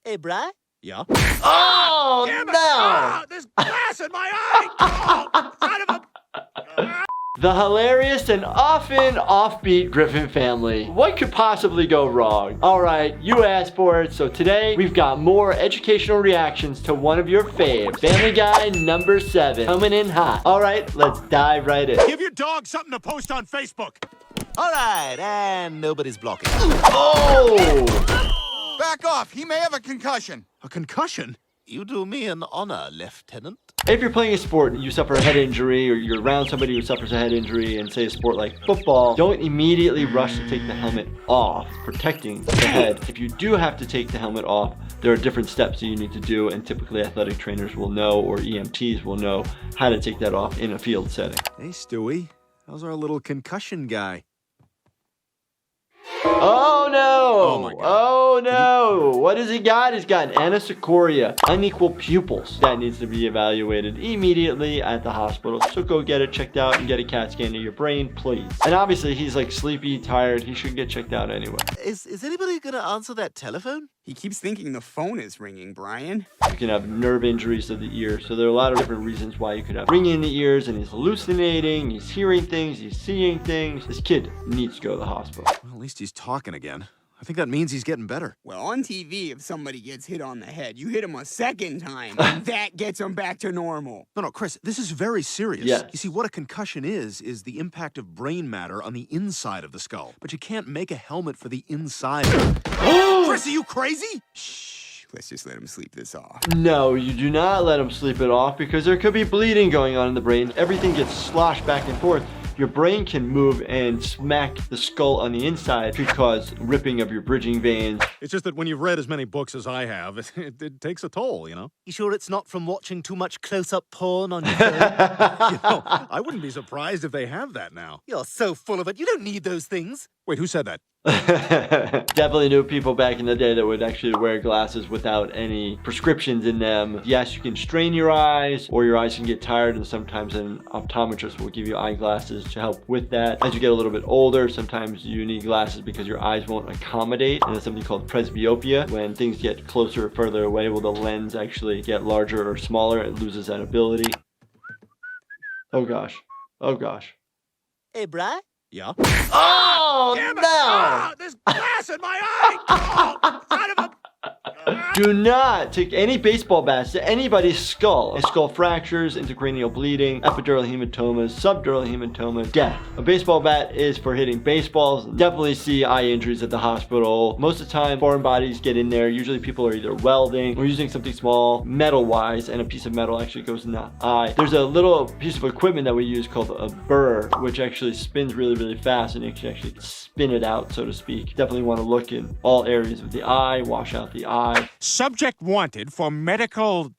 Hey, bruh? Yeah? Oh, Damn it! no! Ah, there's glass in my eye! Oh, son of a... The hilarious and often offbeat Griffin family. What could possibly go wrong? Alright, you asked for it, so today we've got more educational reactions to one of your faves. Family Guy number 7, coming in hot. Alright, let's dive right in. Give your dog something to post on Facebook. All right, and nobody's blocking. Oh! Back off! He may have a concussion. A concussion? You do me an honor, Lieutenant. If you're playing a sport and you suffer a head injury, or you're around somebody who suffers a head injury, and say a sport like football, don't immediately rush to take the helmet off, protecting the head. If you do have to take the helmet off, there are different steps that you need to do, and typically athletic trainers will know, or EMTs will know, how to take that off in a field setting. Hey, Stewie. How's our little concussion guy? Oh no! Oh my God. Oh no! What has he got? He's got anisocoria, unequal pupils. That needs to be evaluated immediately at the hospital. So go get it checked out and get a CAT scan of your brain, please. And obviously he's like sleepy, tired. He should get checked out anyway. Is anybody gonna answer that telephone? He keeps thinking the phone is ringing, Brian. You can have nerve injuries of the ear. So there are a lot of different reasons why you could have ringing in the ears, and he's hallucinating, he's hearing things, he's seeing things. This kid needs to go to the hospital. Well, at least he's talking again. I think that means he's getting better. Well, on TV, if somebody gets hit on the head, you hit him a second time, and that gets him back to normal. No, Chris, this is very serious. Yes. You see, what a concussion is the impact of brain matter on the inside of the skull. But you can't make a helmet for the inside. Chris, are you crazy? Shh, let's just let him sleep this off. No, you do not let him sleep it off, because there could be bleeding going on in the brain. Everything gets sloshed back and forth. Your brain can move and smack the skull on the inside, could cause ripping of your bridging veins. It's just that when you've read as many books as I have, it takes a toll, you know? You sure it's not from watching too much close-up porn on your phone? You know, I wouldn't be surprised if they have that now. You're so full of it. You don't need those things. Wait, who said that? Definitely knew people back in the day that would actually wear glasses without any prescriptions in them. Yes, you can strain your eyes, or your eyes can get tired, and sometimes an optometrist will give you eyeglasses to help with that. As you get a little bit older, sometimes you need glasses because your eyes won't accommodate, and it's something called presbyopia. When things get closer or further away, will the lens actually get larger or smaller? It loses that ability. Oh gosh. Oh gosh. Hey, bruh? Yeah? Oh Damn it! no! Ah, there's glass in my eye! Oh, son of a... Do not take any baseball bats to anybody's skull. A skull fractures, intracranial bleeding, epidural hematomas, subdural hematomas, death. A baseball bat is for hitting baseballs. Definitely see eye injuries at the hospital. Most of the time, foreign bodies get in there. Usually people are either welding or using something small, metal-wise, and a piece of metal actually goes in the eye. There's a little piece of equipment that we use called a burr, which actually spins really, really fast, and you can actually spin it out, so to speak. Definitely want to look in all areas of the eye, wash out the eye. Subject wanted for medical...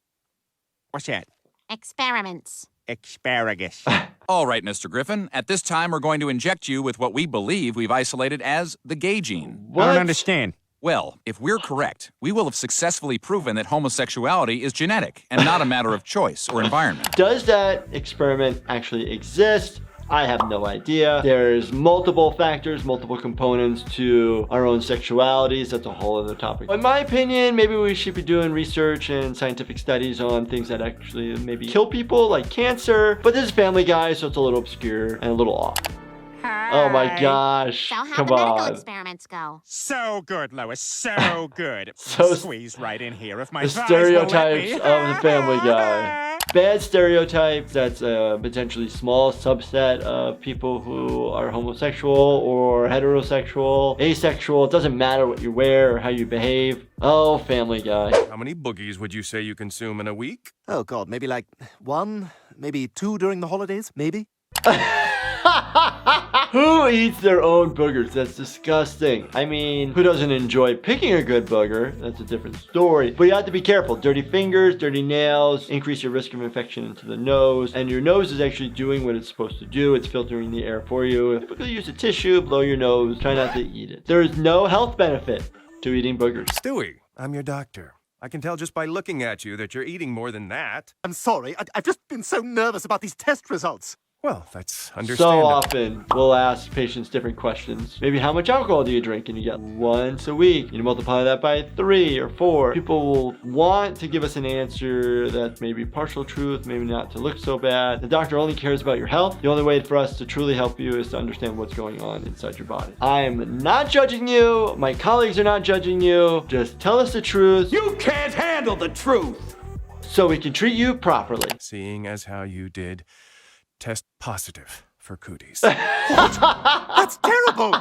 What's that? Experiments. Asparagus. All right, Mr. Griffin. At this time, we're going to inject you with what we believe we've isolated as the gay gene. I don't understand. Well, if we're correct, we will have successfully proven that homosexuality is genetic and not a matter of choice or environment. Does that experiment actually exist? I have no idea. There's multiple factors, multiple components to our own sexualities. That's a whole other topic. In my opinion, maybe we should be doing research and scientific studies on things that actually maybe kill people, like cancer. But this is Family Guy, so it's a little obscure and a little off. Hi. Oh my gosh. So how Come the medical on. experiments go? So good, Lois. So good. So squeeze right in here if my The thighs will let stereotypes me. of the Family Guy. Bad stereotypes, that's a potentially small subset of people who are homosexual or heterosexual, asexual. It doesn't matter what you wear or how you behave. Oh, Family Guy. How many boogies would you say you consume in a week? Oh, God, maybe like 1, maybe 2 during the holidays, maybe? Who eats their own boogers? That's disgusting. I mean, who doesn't enjoy picking a good booger? That's a different story. But you have to be careful. Dirty fingers, dirty nails, increase your risk of infection into the nose. And your nose is actually doing what it's supposed to do. It's filtering the air for you. Typically use a tissue, blow your nose. Try not to eat it. There is no health benefit to eating boogers. Stewie, I'm your doctor. I can tell just by looking at you that you're eating more than that. I'm sorry. I've just been so nervous about these test results. Well, that's So understandable. often we'll ask patients different questions. Maybe how much alcohol do you drink? And you get once a week. You multiply that by 3 or 4. People will want to give us an answer that's maybe partial truth, maybe not to look so bad. The doctor only cares about your health. The only way for us to truly help you is to understand what's going on inside your body. I'm not judging you. My colleagues are not judging you. Just tell us the truth You can't handle the truth. so we can treat you properly. Seeing as how you did test positive for cooties. That's terrible.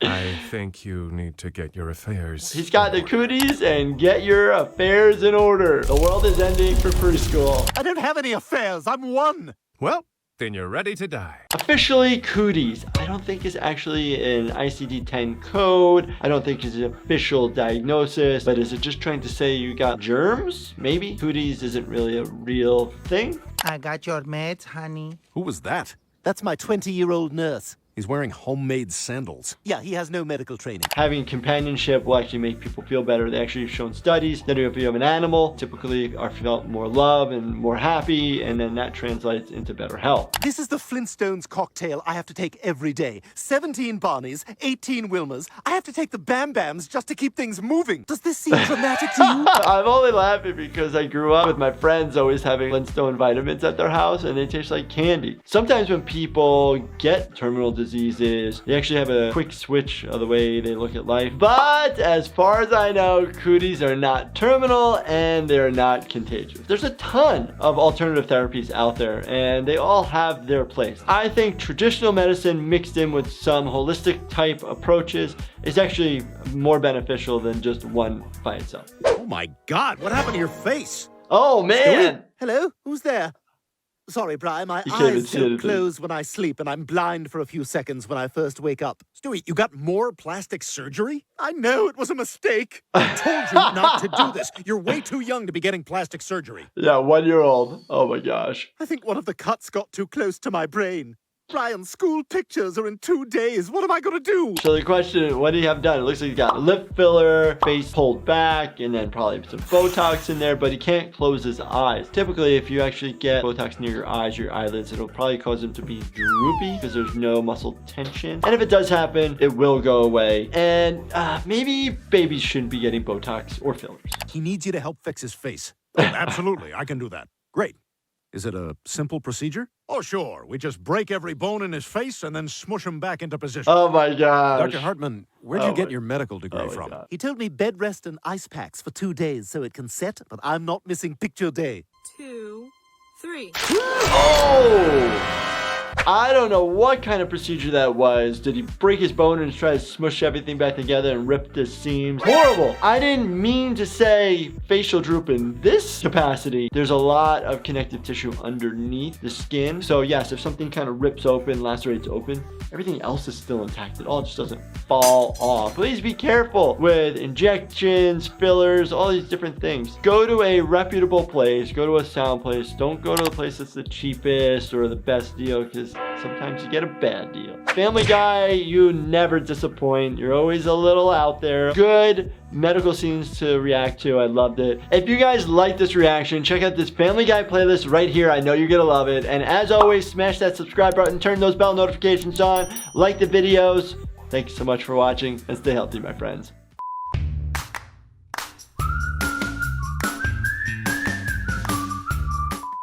I think you need to get your affairs. He's got the in order. cooties and get your affairs in order. The world is ending for preschool. I don't have any affairs. I'm one. Well, then you're ready to die. Officially, cooties, I don't think is actually an ICD-10 code. I don't think it's an official diagnosis, but is it just trying to say you got germs? Maybe. Cooties isn't really a real thing. I got your meds, honey. Who was that? That's my 20-year-old nurse. He's wearing homemade sandals. Yeah, he has no medical training. Having companionship will actually make people feel better. They actually have shown studies that if you have an animal, typically are felt more love and more happy, and then that translates into better health. This is the Flintstones cocktail I have to take every day. 17 Barneys, 18 Wilmers. I have to take the Bam Bams just to keep things moving. Does this seem dramatic to you? I'm only laughing because I grew up with my friends always having Flintstone vitamins at their house, and they taste like candy. Sometimes when people get terminal diseases, they actually have a quick switch of the way they look at life. But as far as I know, cooties are not terminal and they're not contagious. There's a ton of alternative therapies out there and they all have their place. I think traditional medicine mixed in with some holistic type approaches is actually more beneficial than just one by itself. Oh my God, what happened to your face? Oh man! Hello? Who's there? Sorry, Brian, my You can't even eyes see don't anything. close when I sleep, and I'm blind for a few seconds when I first wake up. Stewie, you got more plastic surgery? I know it was a mistake. I told you not to do this. You're way too young to be getting plastic surgery. Yeah, 1-year-old. Oh my gosh. I think one of the cuts got too close to my brain. Brian, school pictures are in 2 days. What am I going to do? So the question, what do you have done? It looks like you got lip filler, face pulled back, and then probably some Botox in there, but he can't close his eyes. Typically, if you actually get Botox near your eyes, your eyelids, it'll probably cause them to be droopy because there's no muscle tension. And if it does happen, it will go away. And maybe babies shouldn't be getting Botox or fillers. He needs you to help fix his face. Oh, absolutely. I can do that. Great. Is it a simple procedure? Oh, sure. We just break every bone in his face and then smush him back into position. Oh my gosh. Dr. Hartman, where'd Oh you get my- your medical degree Oh my from? God. He told me bed rest and ice packs for 2 days so it can set, but I'm not missing picture day. 2, 3. Oh! I don't know what kind of procedure that was. Did he break his bone and try to smush everything back together and rip the seams? Horrible. I didn't mean to say facial droop in this capacity. There's a lot of connective tissue underneath the skin. So yes, if something kind of rips open, lacerates open, everything else is still intact. It all just doesn't fall off. Please be careful with injections, fillers, all these different things. Go to a reputable place. Go to a sound place. Don't go to the place that's the cheapest or the best deal, because sometimes you get a bad deal. Family Guy, you never disappoint. You're always a little out there. Good medical scenes to react to. I loved it. If you guys like this reaction, check out this Family Guy playlist right here. I know you're gonna love it. And as always, smash that subscribe button, turn those bell notifications on, like the videos. Thank you so much for watching, and stay healthy, my friends.